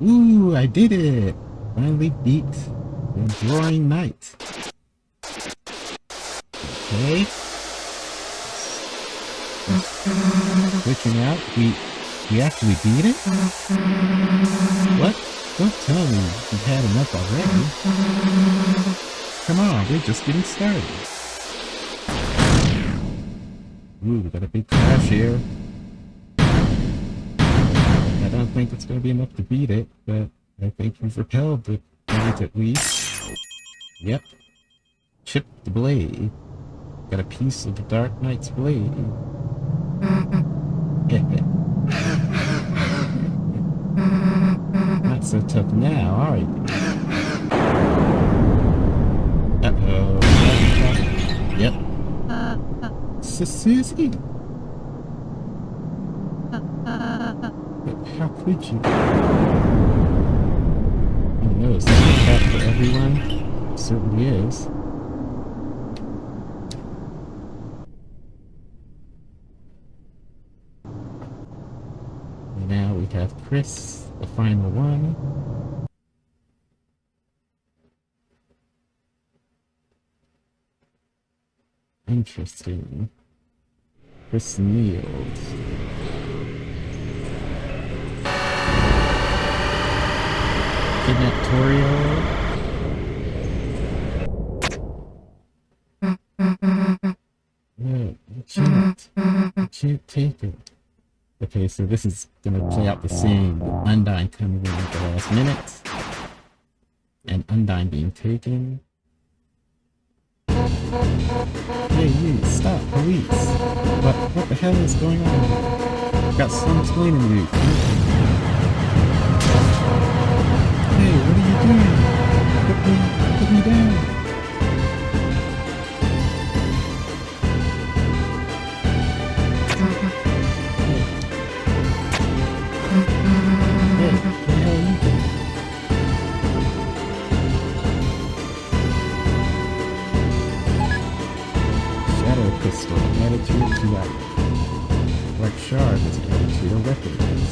Ooh, I did it! Finally beat the Enduring Knight. Okay. Switching out. We actually beat it? What? Don't tell me you've had enough already. Come on, we're just getting started. Ooh, we got a big crash here. I don't think it's going to be enough to beat it, but I think we've repelled the blade at least. Yep. Chipped the blade. Got a piece of the Dark Knight's blade. Not so tough now, are you? Uh-oh. Yep. Susie? How could you? Oh no, is that a trap for everyone? It certainly is. And now we have Chris, the final one. Interesting. Chris Niels. Kidnaptorial. No, you can't take it. Okay, so this is gonna play out the same. Undyne coming in at the last minute. And Undyne being taken. Hey, you, stop, police! What the hell is going on here? Got some explaining to do. Hey, what are you doing? Put me down! Hey, what the hell are you doing? Shadow Pistol added to it to that. Like Shard was added to your weapons.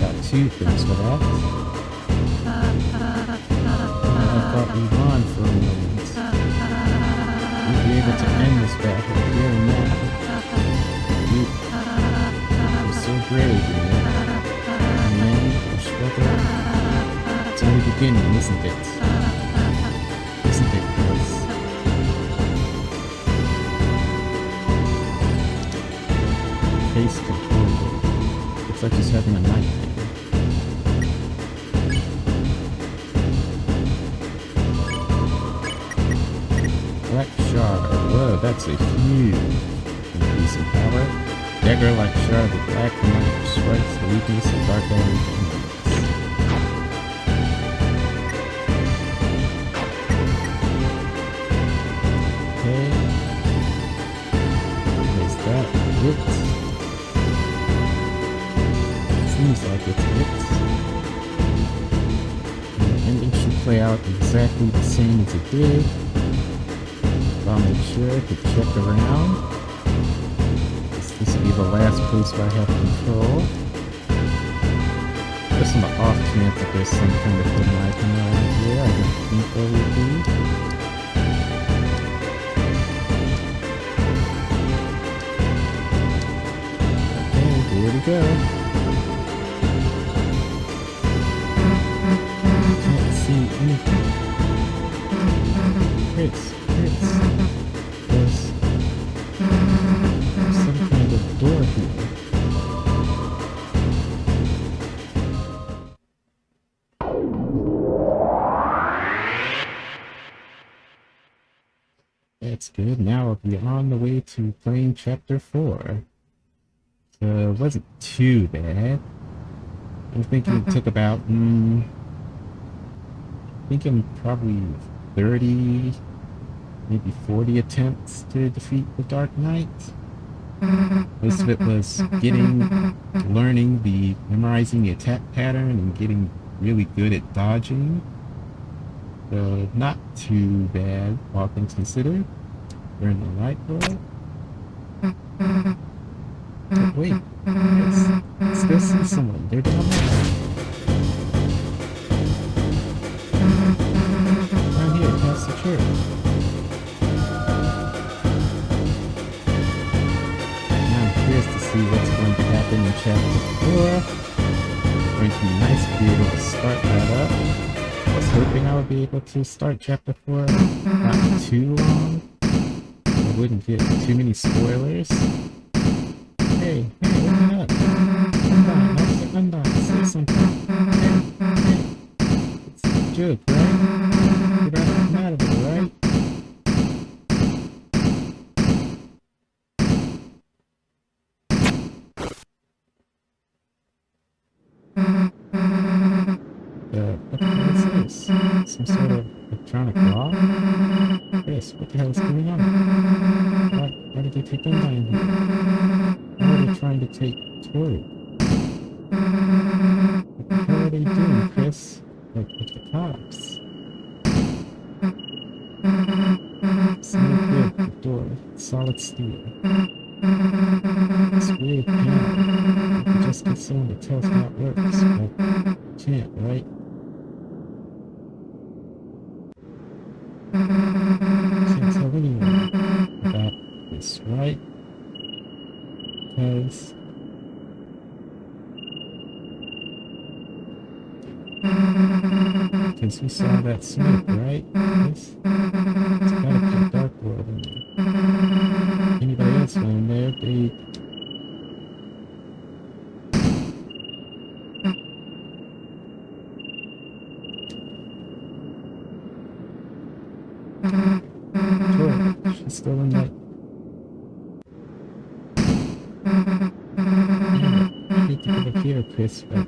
Got 2 things for that. I thought we won for a moment. We'd be able to end this battle here and now. You're so brave, you know. In the end, our struggle, it's only beginning, isn't it? Isn't it, Chris? Face control. Looks like he's having a nightmare. Black Shard. Whoa, that's a huge increase in power. Dagger like Shard with Black Knight strikes the weakness of Dark Element enemies. Okay. Is that it? Seems like it's it. And the ending should play out exactly the same as it did. I'll make sure to check around. This will be the last place where I have control. Just on the off chance that there's some kind of hidden item around here, I don't think there will be. Okay, here we go. Can't see anything. Chris. There's some kind of door here. That's good. Now I'll be on the way to playing Chapter 4. So it wasn't too bad. I'm thinking it took about, thinking probably 30, maybe 40 attempts to defeat the Dark Knight. Most of it was learning memorizing the attack pattern and getting really good at dodging. So not too bad, all things considered. We're in the right world. But wait, let's go see someone. They're down there. chapter 4. It's going to be nice to be able to start that up. I was hoping I would be able to start chapter 4 not too long. I wouldn't get too many spoilers. Hey, open up. Undine, say something. Hey. It's a joke, right? Get out of it, right? What is this? Some sort of electronic law? Chris, what the hell is going on? Why did they take Undine here? Why are they trying to take Tori? What the hell are they doing, Chris? Like, with the cops? It's no good, the door. It's solid steel. It's really panel. We could just get someone to tell us how it works, but can't, right? Can't tell anyone about this, right? Because we saw that smoke, right? Yes? It's gotta be a dark world in there. Anybody else in there, they... Tori, she's still in that... I hate to give it here, Chris, but...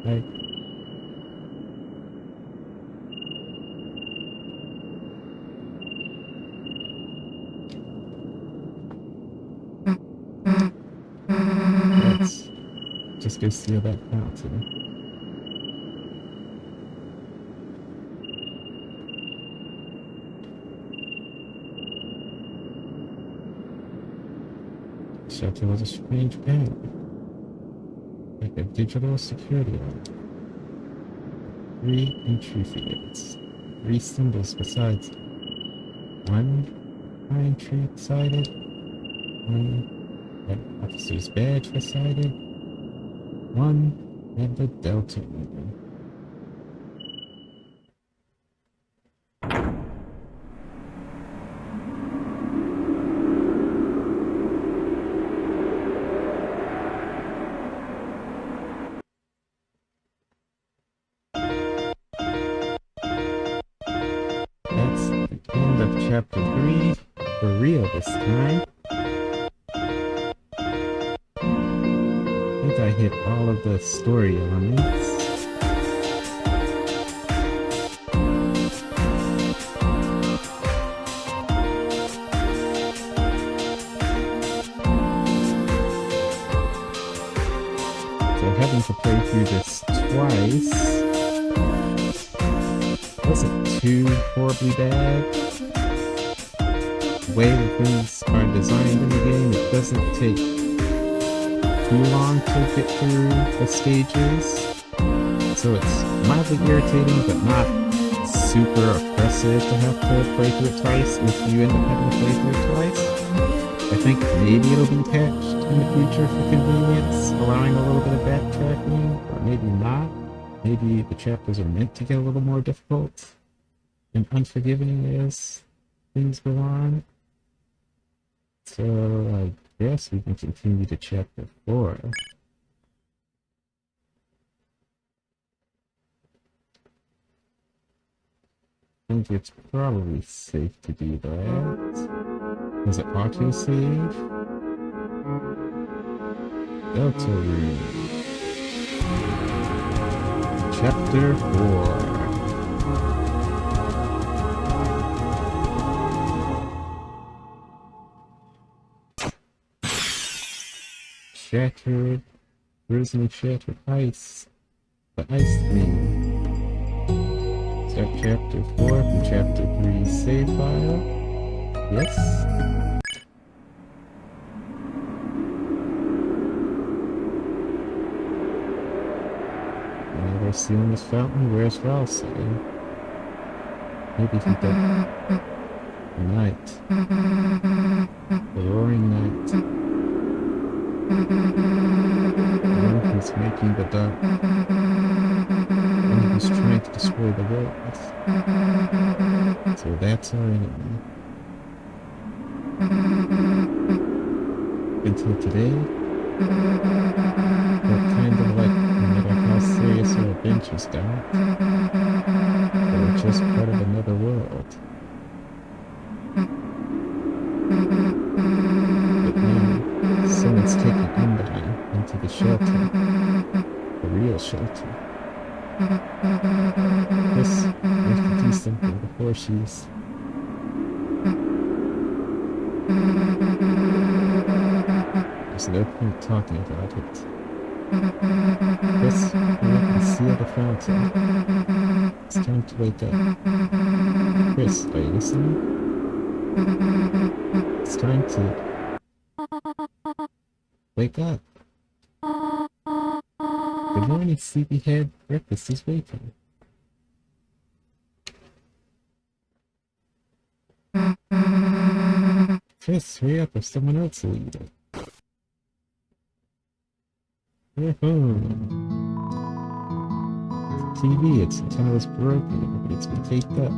Like... Let's just go seal that fountain. Shelter was a strange panel, like a digital security alarm. 3 entry fields, 3 symbols besides 1 pine tree beside it, 1 officer's badge beside it, 1 and the Deltarune. That's the end of chapter 3, for real this time. I think I hit all of the story elements. So having to play through this twice wasn't too horribly bad. The way things are designed in the game, it doesn't take too long to get through the stages. So it's mildly irritating, but not super oppressive to have to play through it twice if you end up having to play through it twice. I think maybe it'll be patched in the future for convenience, allowing a little bit of backtracking, or maybe not. Maybe the chapters are meant to get a little more difficult and unforgiving as things go on. So I guess we can continue to chapter 4. I think it's probably safe to do that. Does it auto-save? Deltarune. Chapter 4. Shattered, frozen shattered ice. The ice thing. Start chapter 4 from chapter 3 save file. Yes. Now we're seeing this fountain. Where's Ralsei? Maybe he did. Night. The roaring night. making the dark, and he was trying to destroy the world. So that's our enemy. Until today, felt kind of like no matter how serious our adventures got, they were just part of another world. But now, someone's taking Undyne into the shelter, the real shelter. Chris, we have to do something before she's... There's no point talking about it. Chris, hurry up and seal the fountain. It's time to wake up. Chris, are you listening? It's time to wake up. Good morning, sleepyhead. Breakfast is waiting. Chris, hurry up or someone else will eat it. We're home. The TV, its antenna was broken, but it's been taped up.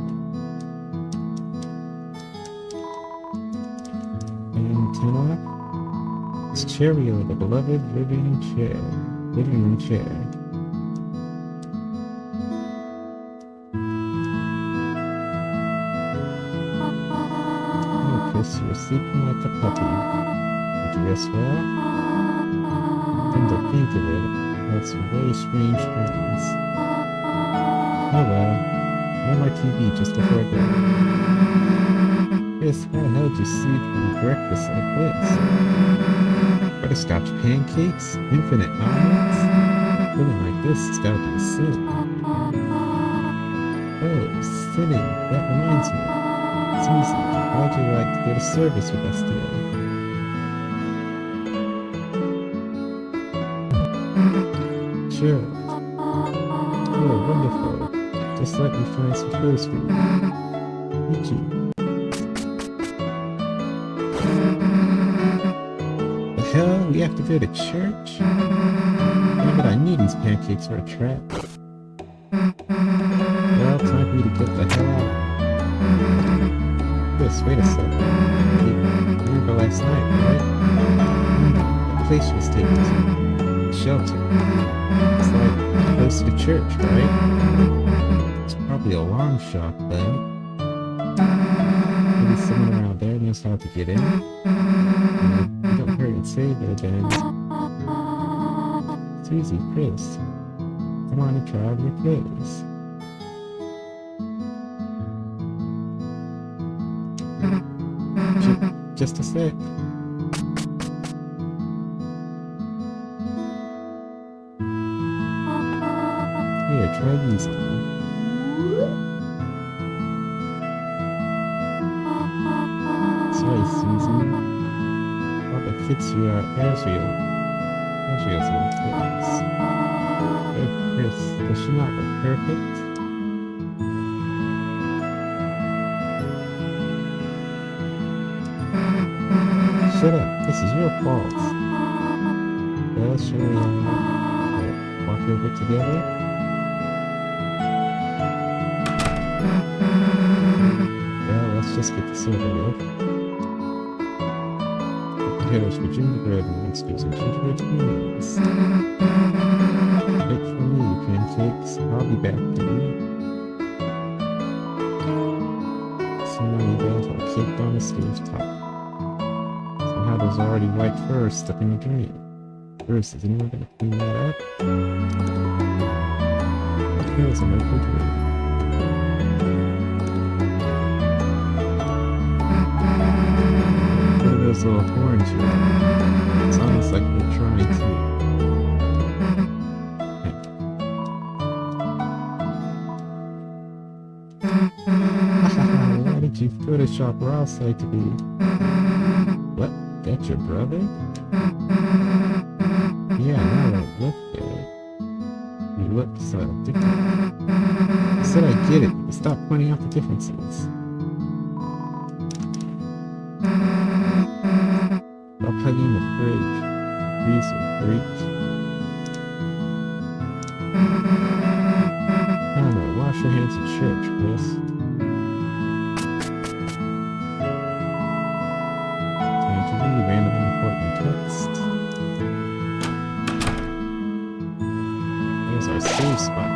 Antenna? It's Cheerio, the beloved living room chair. Oh, Chris, you were sleeping like a puppy. Did you rest well? Come to think of it, I had some very strange dreams. Oh well, no more TV just before bed. Chris, how the hell did you sleep through breakfast like this? Butterscotch pancakes? Infinite omelets? Feeling like this, it's gotta be a sin. Oh, sinning, that reminds me. Susie, how'd you like to go to service with us today? Sure. Oh, wonderful. Just let me find some clothes for you. Thank you. The hell? We have to go to church? Yeah, but I knew these pancakes were a trap. Well, time for me to get the hell out. Chris, wait a second. You remember last night, right? The place was taken to. Shelter. It's like close to church, right? It's probably a long shot, but maybe someone around there knows how to get in. And you don't hurt and say there, then. Susie, Chris, come on and try on your clothes. Just a sec. Here, try these on. Sorry, Susie. All that fits you are Asriel's old clothes. Oh, Chris, does she not look perfect? Shut up, this is your fault. Well, shall we walk over together? Well, let's just get this over with. Potatoes for gingerbread monsters and gingerbread cookies. Wait for me, pancakes. I'll be back to you. Somebody bells are caked on the stove top. Somehow there's already white fur stuck in the drain. First, is anyone gonna clean that up? Potatoes on my refrigerator. Those little horns here. It's almost like they're trying to... Why did you Photoshop Ross like to be? What? That's your brother? Yeah, now that look good. You look so different. I said I get it, but stop pointing out the differences. I'll plug in the fridge. Freezer, fridge. to church, Chris. Time to read random important text. There's our safe spot.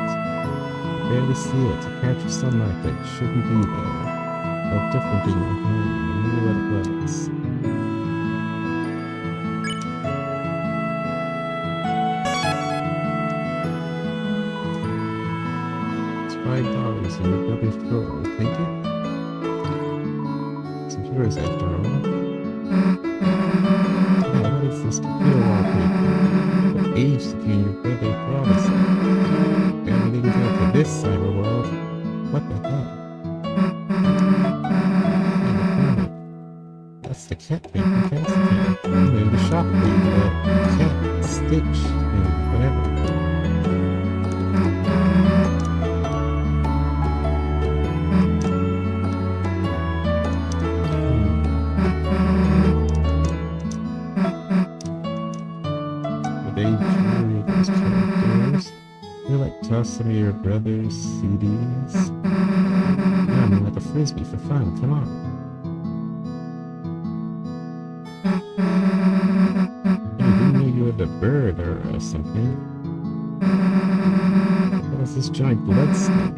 Barely see it to catch sunlight that shouldn't be there. Felt different being at home. I knew what it was. It's $5 in your brother's drawer. Take it? It's yours after all. Yeah, what is this computer wallpaper? What age to turn your brother brought us up? Barely didn't get to this cyber world. What the hell? That's the cat thing from Cat's Cat. And the shop thing, the cat, Stitch, and whatever. The day drew those characters. You're like toss some of your brother's CDs. Yeah, I mean like a frisbee for fun. Come on. The bird or something. What is this giant blood snake?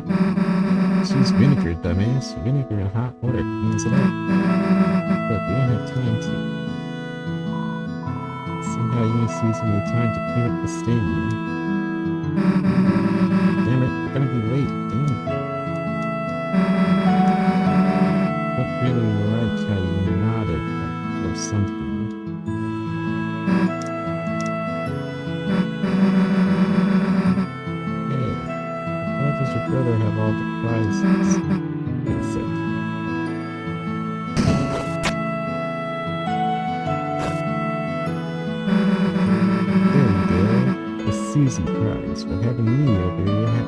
Choose vinegar, dumbass. Vinegar and hot water cleans it up. But we don't have time to. Somehow you ain't seizing the time to clean up the stain. Damn it, we're gonna be late. Damn it. But really like how you nodded or something. Your brother have all the prizes. That's it. There we go. The Susie prize for having me over your house.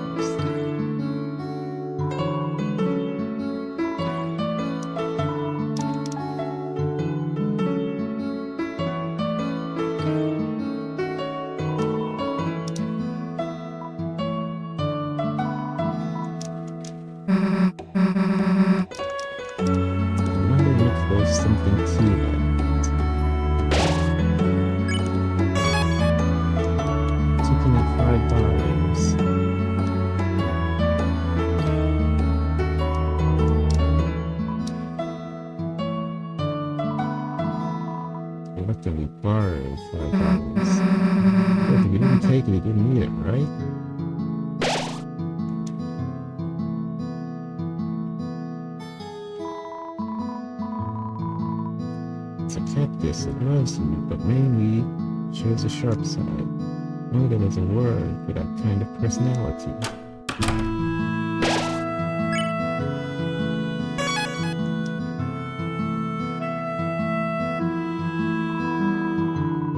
But mainly shows a sharp side. No, there was a word for that kind of personality.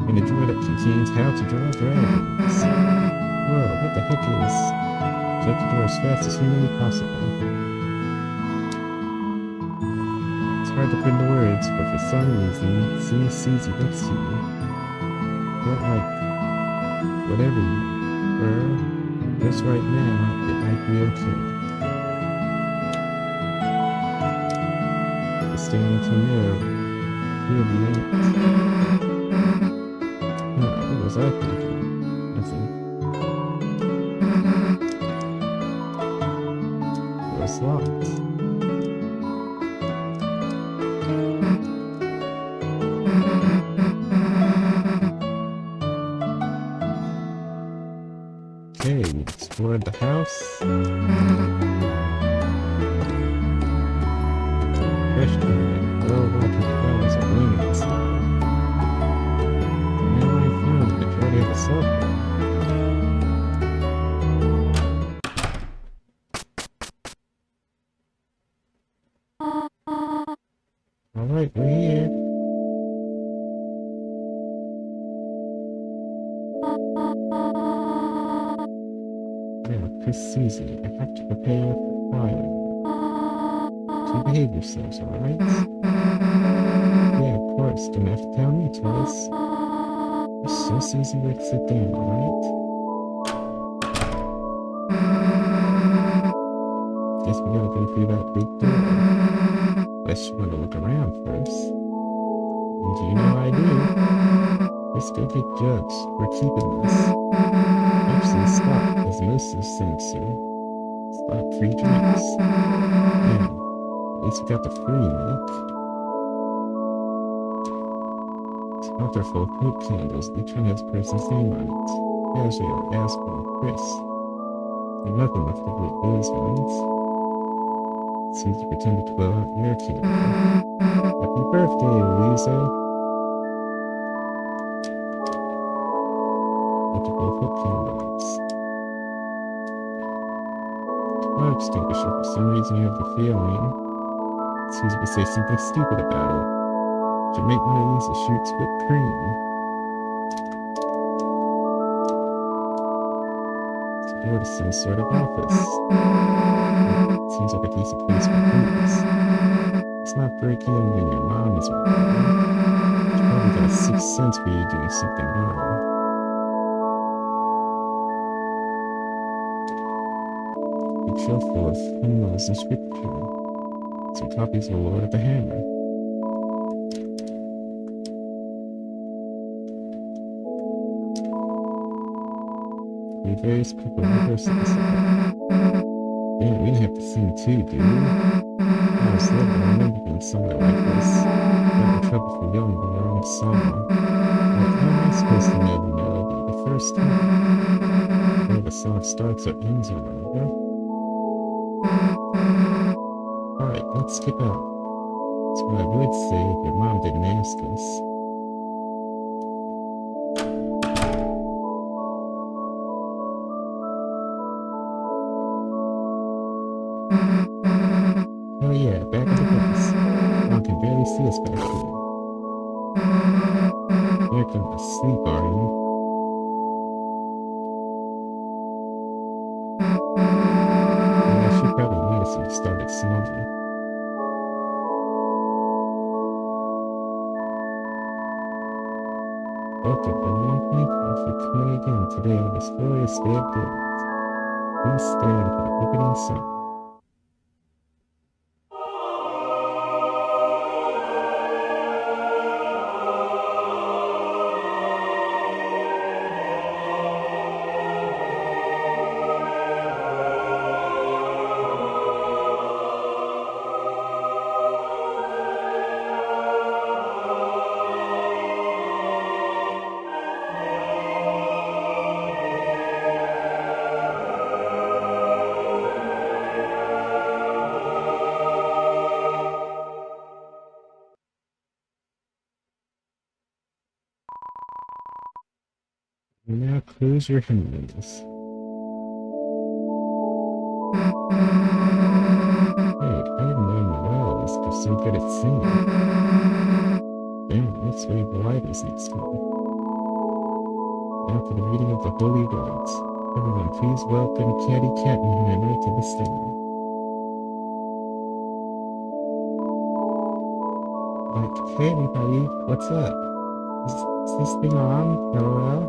In a drawer that contains how to draw dragons. Whoa, what the heck is? Shut the door as fast as humanly possible. Hard to put into words, but for some reason, seeing Susie next to you, felt like whatever you were, just right now, it might be okay. The standing to mirror, feel the limit. What was I thinking? Nothing. It was locked. Okay, we explored the house. Fresh cleaning, well-watered flowers are blooming this year. Now I found the majority of the cell phone. Alright, we're here. Susie, I have to prepare for fire. So you behave yourselves, alright? Yeah, of course. Don't have to tell me twice. It's just easy way to sit down, alright? through that big door. But you want to look around first. And you know I do. Let's go get Judge. We're keeping this. Actually, stop, as most of things do. Stop free drinks. Yeah, at least we got the free milk. Wonderful coat candles. Each one has a person's name on it. Casual, Aspen, Chris. And nothing left to get those ones. Susie pretended to blow out your candle. Happy birthday, Louisa. Multiple coat candles. Fire extinguisher. For some reason you have the feeling Susie would say something stupid about it. Should make one of these that shoots whipped cream. Door to some sort of office. Seems like a decent place for police. Let's not break in when your mom is around. She probably got a sixth sense for you doing something wrong. Big shelf full of hymnals and scripture. Some copies of the Lord of the Hammer. Various people rehearsing this. Damn, we didn't have to sing too, dude. I was little, I remember being somewhere like this. Got in trouble for yelling the wrong song. Like, how am I supposed to know the melody the first time? Where the song starts or ends or whatever. Alright, let's skip out. That's what I would say if your mom didn't ask us. Oh yeah, back of the bus. One can barely see us back here. You're going to sleep, are you? Yeah, she probably noticed you started snoring. Welcome, everyone. Thank you for coming again today on this glorious day of days. Please stand for the opening song. And now close your hymnals. Hey, I didn't know Noel was so good at singing. Damn, let's wave the lighters next time. Now for the reading of the holy words. Everyone, please welcome Catty Cat and Henry to the stand. Like, hey everybody, what's up? Is this thing on? LOL?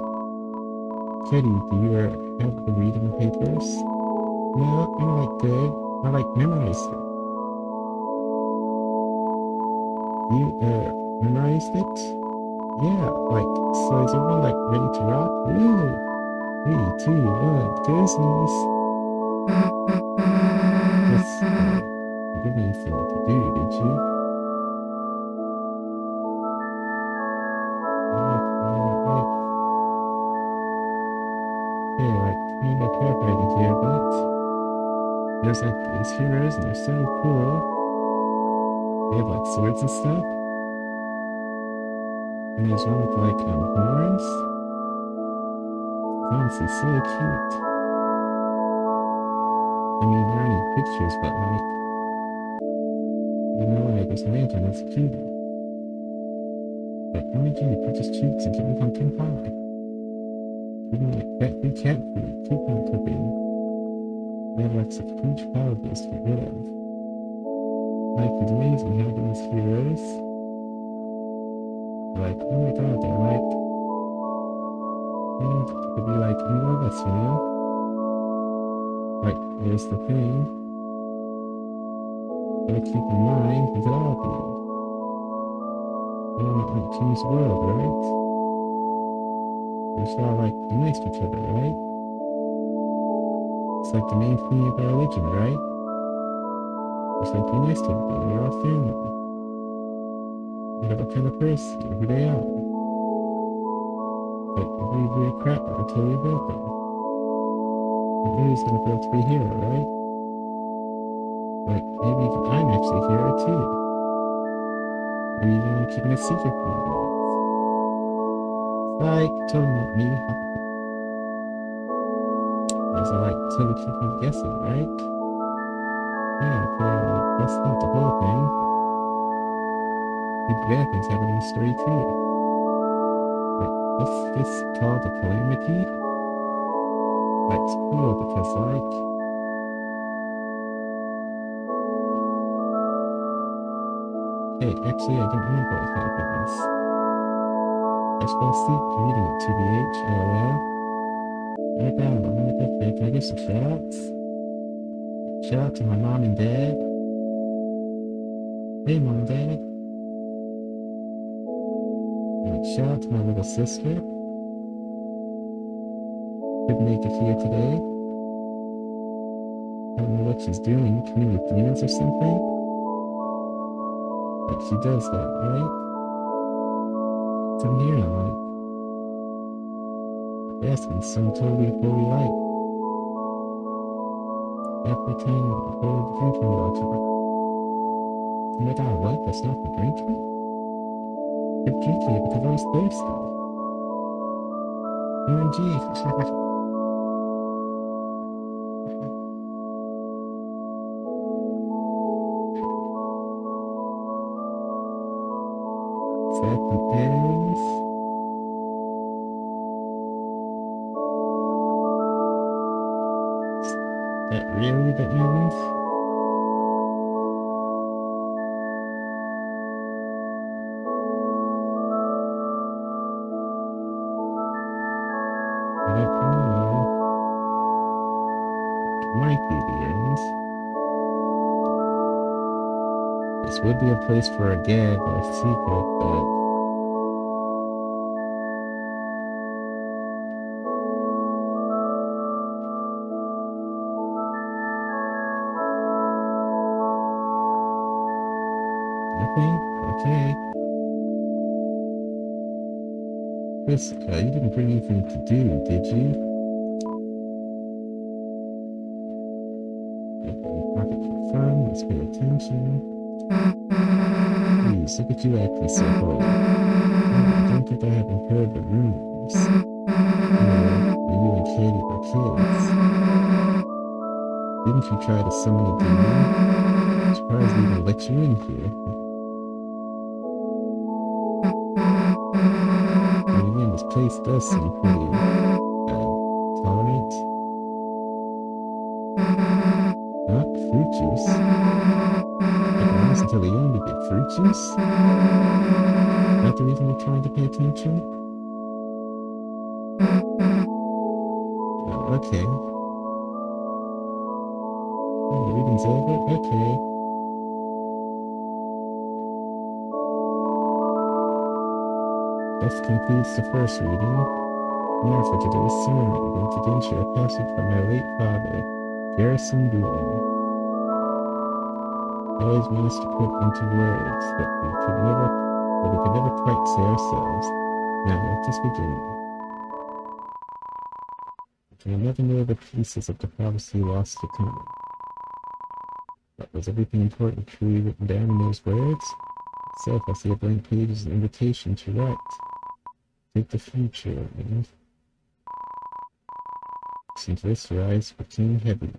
Kitty, do you have the reading papers? No, I'm like good. I like memorized it. You, memorized it? Yeah, like, so is everyone like ready to rock? Woo! 3, 2, 1, go sneeze! Yes, you didn't need anything to do, did you? Right. Yeah, like, kind of terrified to hear about. There's like these heroes and they're so cool. They have like swords and stuff. And there's one with like horns. It's honestly so cute. I mean, there aren't any pictures, but like, you know, like this lantern, that's cute. Like, oh my god, put his cheeks and give him pumpkin pie. Give him like that big cat food, coupon clipping. They have like such huge parables to live. Like, it's amazing how these heroes, like, oh my god, they're like, and to be like, in love us, you know? Like, there's the thing. Gotta keep in mind, we could all be. We all want to change the world, right? We should all like be nice to each other, right? It's like the main theme of our religion, right? It's like be nice to everybody. We're all family. No matter what kind of person or who they are. But if we weird crap until we build them. And nobody's gonna grow up to be a hero, right? Like maybe even I'm actually a hero too. Maybe even I'm keeping a secret from you guys. Like totally not me. Whereas I like totally keep on guessing, right? Yeah, okay, like that's not the whole thing. The bad things happen in the story too. Like what's this called a calamity? Like it's cool because like hey, actually I don't remember what happens. I fell asleep reading it TBH, LOL. Oh my god, I'm gonna go big. Can I give some shoutouts? Shout out to my mom and dad. Hey mom and dad. And shout out to my little sister. Couldn't make it here today. I don't know what she's doing, communing with demons or something. But she does that, right? So I'm here, I'm like, asking some totally holy light. Every time you hold the drinking water. Oh my god, what? That's not for drinking? I'm drinking it because I was thirsty. OMG. Is that the end? Is that really the end? I don't know. It might be the end. This would be a place for a gag or a sequel, but nothing? Okay. Chris, you didn't bring anything to do, did you? Pocket for fun, let's pay attention. Please, look at you acting so holy. I don't think I haven't heard the rumors. When you and Katie were kids. Didn't you try to summon a demon? I'm surprised they even let you in here. And again, this place does seem pretty tolerant. Huh? Fruit juice? I can listen until they only get fruit juice? Not the reason you're trying to pay attention? Oh, okay. Oh, the reading's over? Okay. This concludes the first reading. Now for today's sermon, we're going to share a passage from my late father, Garrison Boone. He always managed to put into words that we could never quite say ourselves. Now let us begin. We will never know the pieces of the prophecy lost to time. But was everything important truly written down in those words? Itself, I see a blank page as an invitation to write. Take the future and since this your eyes became heavy.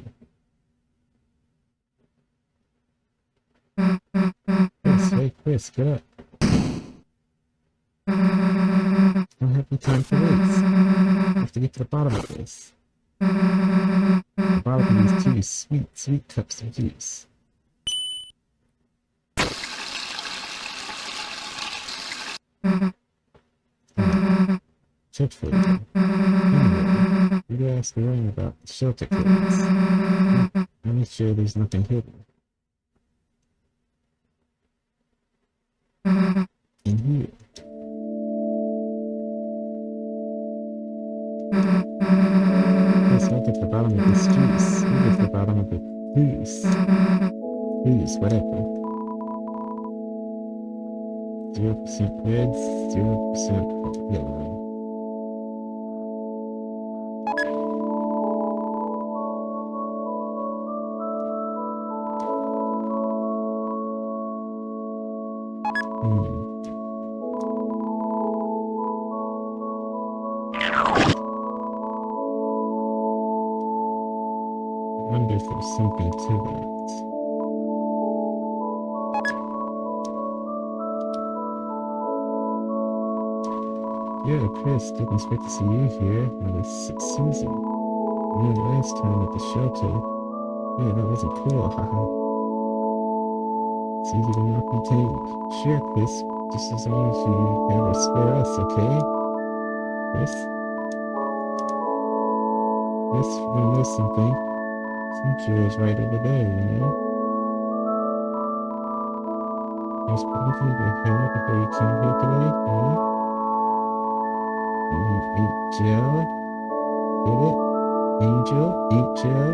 Chris, hey Chris, get up. Don't have any time for this. I have to get to the bottom of this. The bottom of these two sweet cups of juice. Church flavor. Anyway, you asked around about the shelter kids. I'm not sure there's nothing hidden. here. Chris, I'll get to the bottom of this juice. You get to the bottom of the juice. Juice, whatever. 0% red, 0% yellow. I wonder if there's something to that. Yeah, Chris, didn't expect to see you here. It was Susie. Me last time at the shelter. Yeah, that wasn't cool, haha. Susie will not be tamed. Sure, Chris, just as long as you have her spare us, okay? Chris? Chris, you wanna know something? Future is right over there, you know? There's plenty to hair before you came here today, huh? You eat gel? Get it? Angel? Eat gel?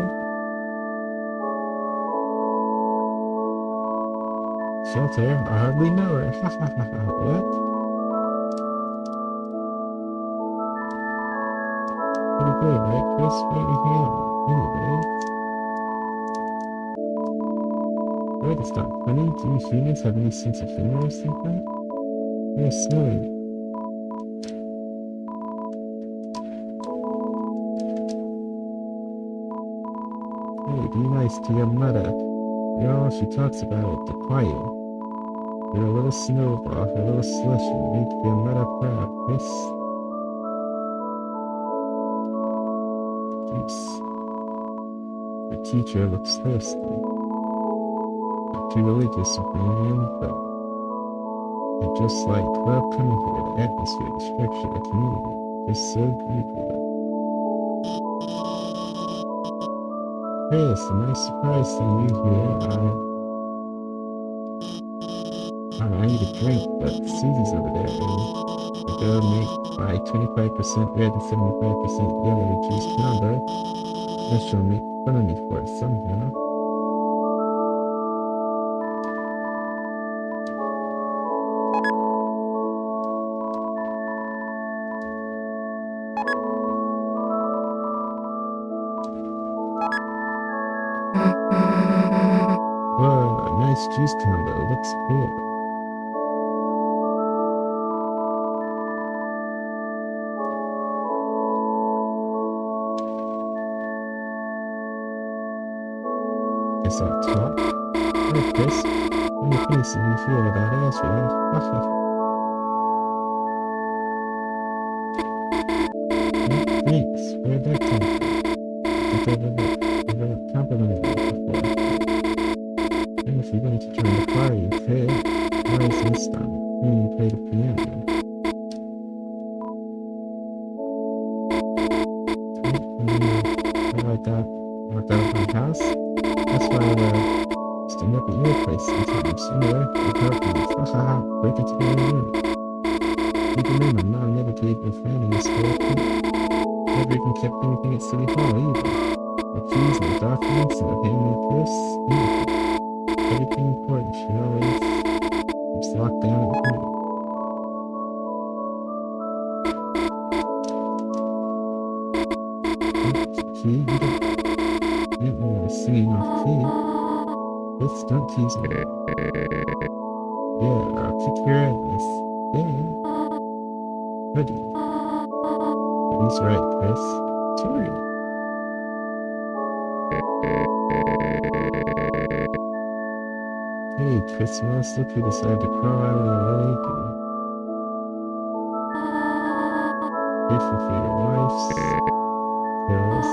Shelter? I hardly know her. Ha ha ha ha. What? Pretty good, right, Chris? What the hell? Anyway. Wait, it's not funny. Do you humans have any sense of humor or something? You're silly. Hey, be nice to your mother. You're all she talks about, the quiet. You're a little snowball, a little slushy. Make your mother proud, Chris. Juice. The teacher looks thirsty. Not too religious, man, but I just like love coming here. The atmosphere, the structure, the community. It's so beautiful. Hey, it's a nice surprise seeing you here. I need a drink, but Susie's over there, and the girl make my 25% red and 75% yellow juice combo. And she'll make fun of me for it somehow. Whoa, a nice juice combo. Looks cool. Guess I'll talk. Hi, Chris. I'm curious how you feel about Ashland. Thanks. Where'd that come from? I've never complimented you before. And if you're going to join the choir, you could. Why is this done? You play the piano. I like that. Worked out of my house. That's why I stand up at your place sometimes. Anyway, I help you. Haha, break into my room. Keep in mind, I'm not never gave your fan in this whole thing. Never even kept anything at City Hall either. No keys, no documents, no handmade gifts, anything. Everything important should always keeps locked down at home. Key, you didn't know I was singing off key. Let's don't tease me. Yeah, I'll kick your ass. Yeah. Ready. He's right, Chris. Sorry. Hey, Christmas, look who decided to crawl out of the way. Grateful for your wife's, Carol's,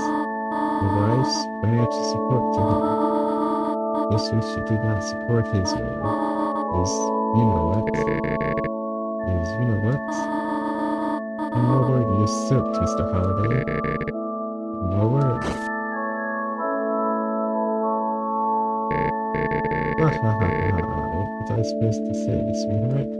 your wife's financial support to him. Guess we should did not support his you know what? You know what? And more word, you're soaked, Mr. Holiday. More word. What was I supposed to say, sweetheart?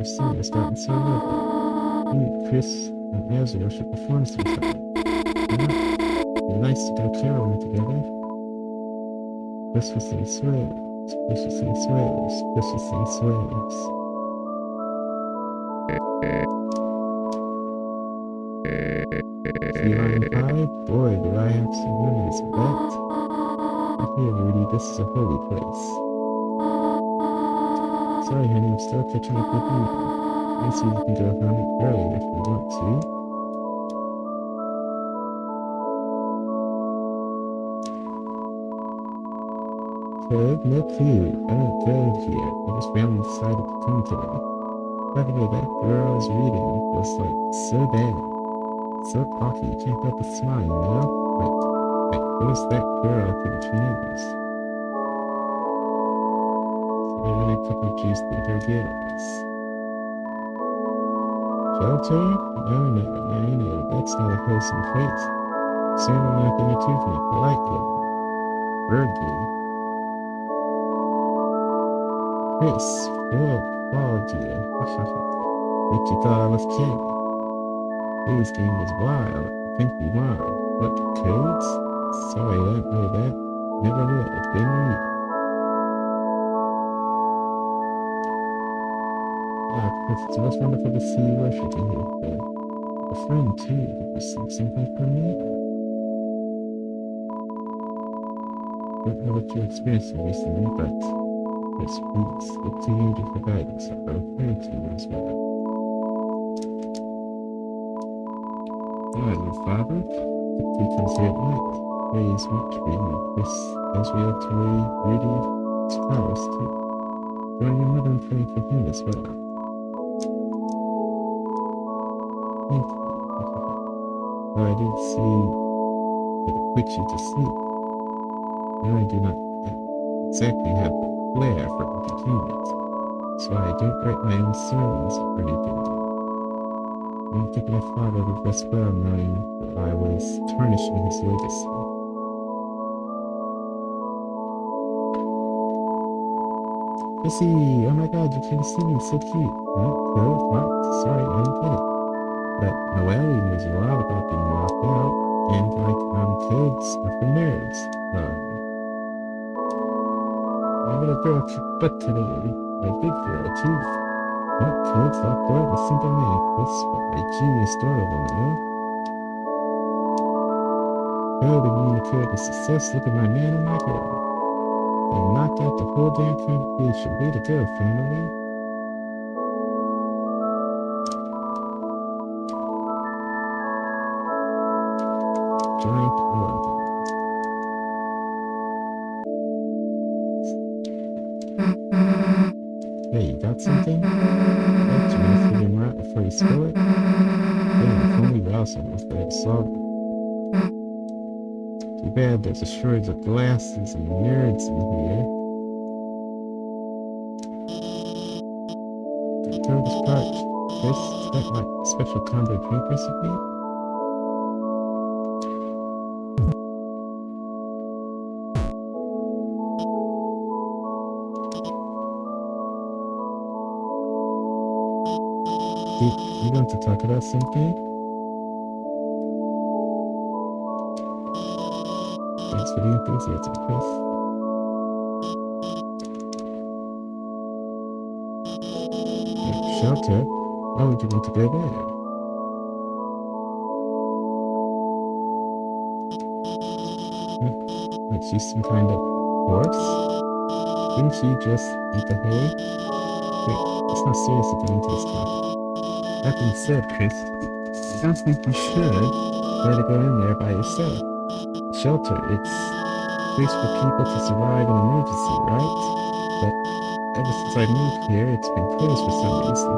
your singing has gotten so lovely. You, Chris, and Ezra should perform sometime. It'd be nice to go caroling together. Christmas in sways, Christmas in sways, Christmas in sways. Feline pie? Boy, do I have some memories of that. Here, Rudy, this is a holy place. Sorry, honey, I'm still catching up with you. I see you can go home early if you want to. Code? No clue. I don't go here. I just randomly decided to come today. By the way, that girl's reading was like so bad. So cocky, you can't help but smile, you know? Wait, who's that girl from the news? So maybe a cup of juice through her gills. Shelter? No, that's not a wholesome place. Certainly nothing to do for polite living. Virgil. Chris, oh dear. What you thought I was kidding? This game was wild. I think we won. What, codes? Sorry, I don't know that. Never will. Been me. Chris, it's most wonderful to see you worshiping here. A friend, too. Did you receive something from me? I don't know what you're experiencing recently, but Chris, please, look to you for guidance. I'll pray to you as well. Hello, Father. He comes here at night. Praise much for you. Chris, Ezreal, Tori, Rudy, flowers too. Join your mother in praying for him as well. Thank you. Though I did see that it put you to sleep, and I do not exactly have a flair for entertainment, so I don't write my own sermons or anything. I think my father would rest well knowing that I was tarnishing his legacy. Missy, oh my god, you came to see me, so cute. What? Sorry, I didn't get it. But Noelle knows a lot about being locked out, and codes are for nerds. My little girl kicked butt today. My big girl, too. What, codes locked out? A simple man. This my genius adorable, no? Code and me code is success. Look at my man and my girl. They knocked out the whole damn congregation. Way to go, family. Giant Oracle. Hey, you got something? What, you want to figure him out before you spill it? Damn, if only Rouse almost there to solve it. Too bad there's a shortage of glasses and nerds in here. The throat is parched. This is that my special combo drink recipe? You want to talk about something? Thanks for the enthusiasm, Chris. Shelter? Why would you want to go there? Like she's some kind of horse? Didn't she just eat the hay? Wait, let's not seriously go into this topic. That being said, Chris, I don't think you should try to go in there by yourself. Shelter, it's a place for people to survive an emergency, right? But ever since I moved here, it's been closed for some reason.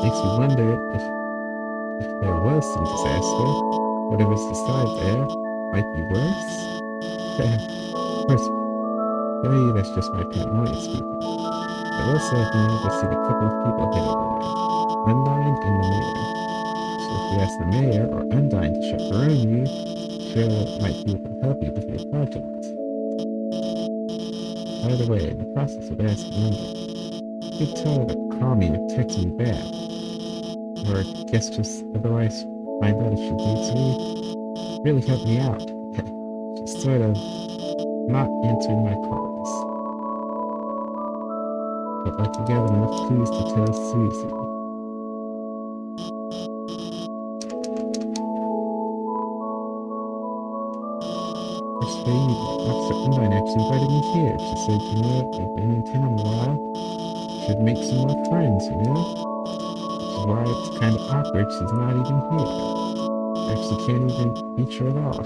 Makes me wonder if there was some disaster, whatever's inside there might be worse. Of course, maybe that's just my paranoia speaking. I will say I've been able to see a couple of people heading around. Undyne and the mayor. So if you ask the mayor or Undyne to chaperone you, sure might be able to help you with your project. By the way, in the process of asking Undyne, you could tell her to call me or text me back. Or I guess just otherwise find out if she hates me. Really help me out. She's sort of not answering my calls. But like you got enough clues to tell Susie. First lady, Officer Undine actually invited me here. She said, you know, we've been in town a while. Should make some more friends, you know? Which is why it's kind of awkward she's not even here. Actually can't even reach her at all.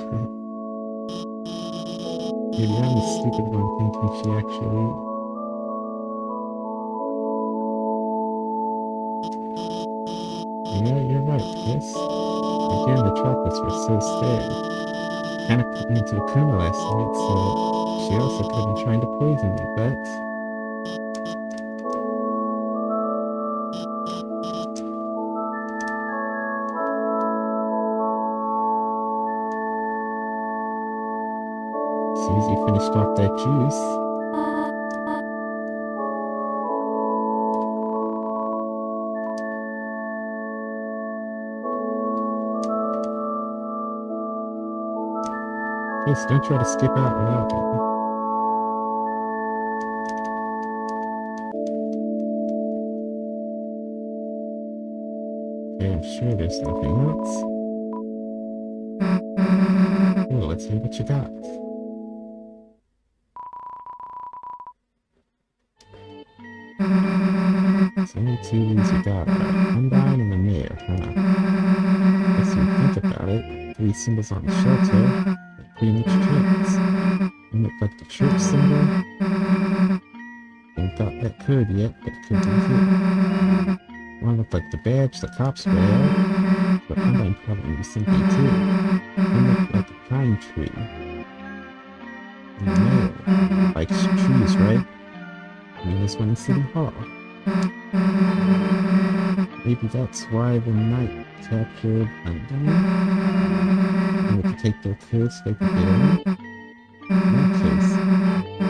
Maybe I'm the stupid one thinking she actually... Yeah, you're right, Chris. Again, the chocolates were so stale. Kind of put me into a coma last night, so she also could have been trying to poison me, but... Susie finished off that juice. Yes, don't try to skip out without me. Okay, I'm sure there's nothing else. Well, let's see what you got. So only two leads you got are Undine and the mayor, huh? Guess when you think about it, three symbols on the shelter, they're pretty much checks. One looked like the church symbol. Haven't got that code yet, but it could be it. One looked like the badge the cops wear, but Undine probably was something too. One looked like a pine tree. And the mayor likes trees, right? I mean, this one in City Hall. Maybe that's why the knight captured Undine. And to take their codes so they could get in. In that case,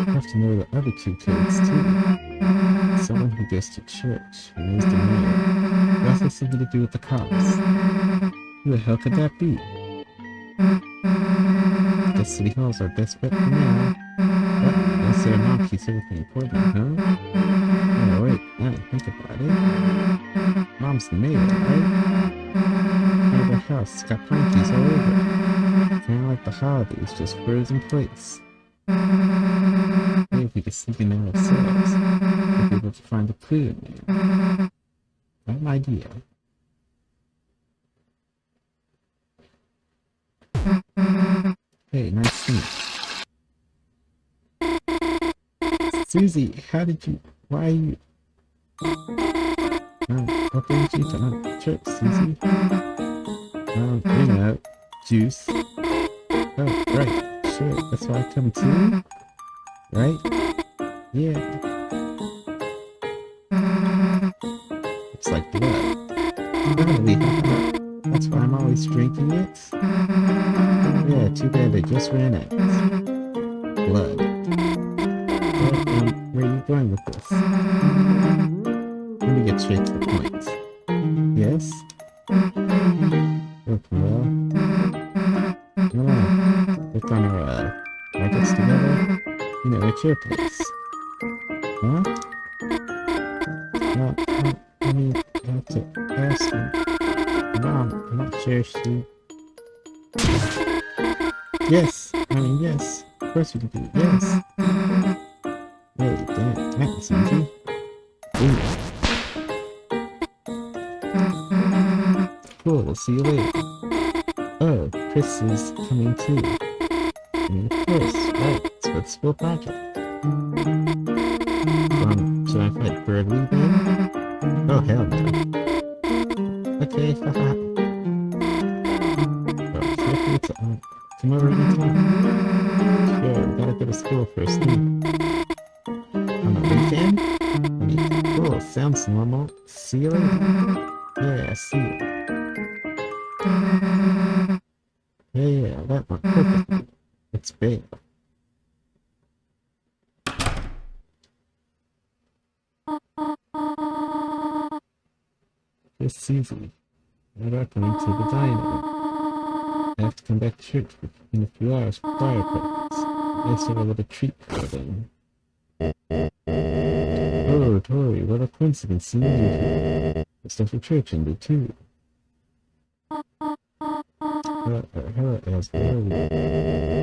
you have to know the other two codes too. Someone who goes to church, who knows the mayor, who also has something to do with the cops. Who the hell could that be? I guess City Hall's our best bet for now. But don't say her mom keeps everything important, huh? Oh wait, now I think about it. Mom's the mayor, right? Her the house, it's got pine trees all over. Kinda like the holidays, just frozen in place. Maybe we could sneak in there ourselves. We'll be able to find a clue in there. Got an idea. Hey, nice seeing you. Susie, how did you... Why are you... what brings you to church, Susie? You know, juice. Oh, right, sure, that's why I come too? Right? Yeah. It's like blood. Really? That's why I'm always drinking it? Yeah, too bad they just ran out. Blood. Well, where are you going with this? Let me get straight to the point. Yes? Look, well... Come on. Work on our, markets together. You know, it's your place. Huh? No, I mean, I have to ask you. Mom, I'm not sure she... Yes! I mean, yes. Of course we can do it. Yes! Really, that was easy. Ooh. Cool, we'll see you later. Oh, Chris is coming too. I mean, of course, right, it's for the school project. Should I fight Birdly then? Oh, hell no. Okay, haha. Well, feel free to, come over anytime. Sure, we gotta go to school first thing. On the weekend? I mean, cool, sounds normal. See you later. Yeah, see you. Yeah, that went perfectly. It's big. Miss Susie. What are coming to the diner? I have to come back to church in a few hours for choir practice. I still have a little treat for them. Oh, Tori, what a coincidence seeing you here. The stuff for church ended too. Hello, Asbury.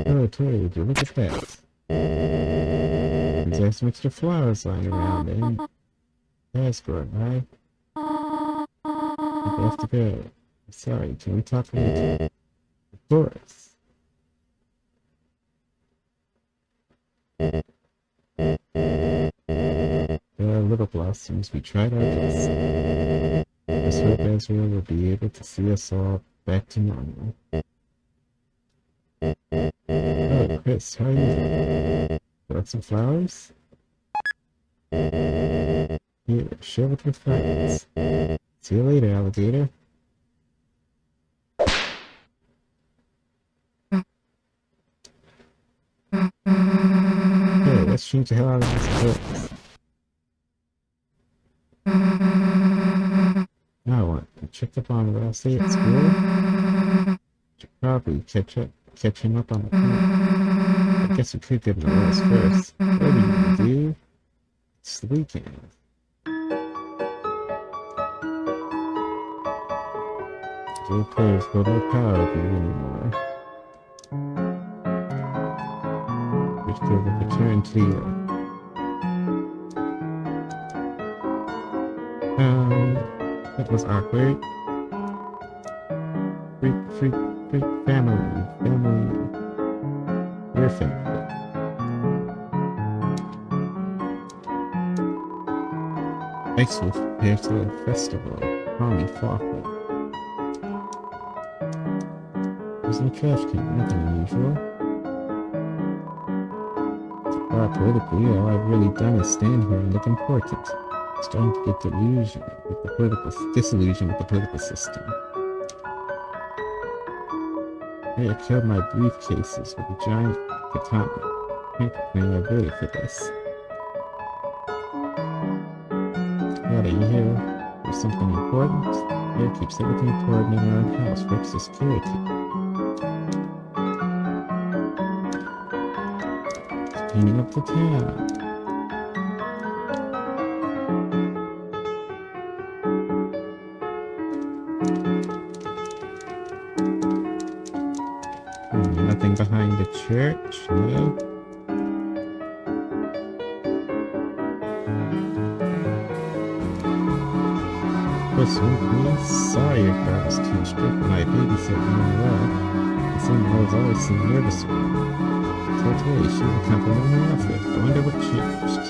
Hello, Tori, would you look at that? There's some extra flowers lying around there. Asbury, right? I have to go. Sorry, can we talk later? Of course. Little blossoms, we tried our best. Let's hope Ezra will be able to see us all back to normal. Oh, Chris, how are you? Got some flowers? Here, share with your friends. See you later, alligator. Okay, let's change the hell out of these books. Now what? You checked up on what I say at school? Should probably catch him up on the plan. I guess we could give him a rest first. What do you want to do? It's the weekend. Joe players will no power of you anymore. Which could have returned to you. That was awkward. Freak, family. Your family. Ice will prepare to a festival. Call me Faulkner. There's no trash can, nothing unusual. Politically, all I've really done is stand here and look important. Starting to get disillusioned with the political system. I killed my briefcases with a giant katana. Can't complain I voted for this. What, are you here for something important? Here keeps everything important in our house for extra security. It's cleaning up the town. Nothing behind the church, no. Please. Sorry if I was too strict when I babysat you well. The son-in-law's always seemed nervous. Told her she would compliment my outfit. I wonder what changed.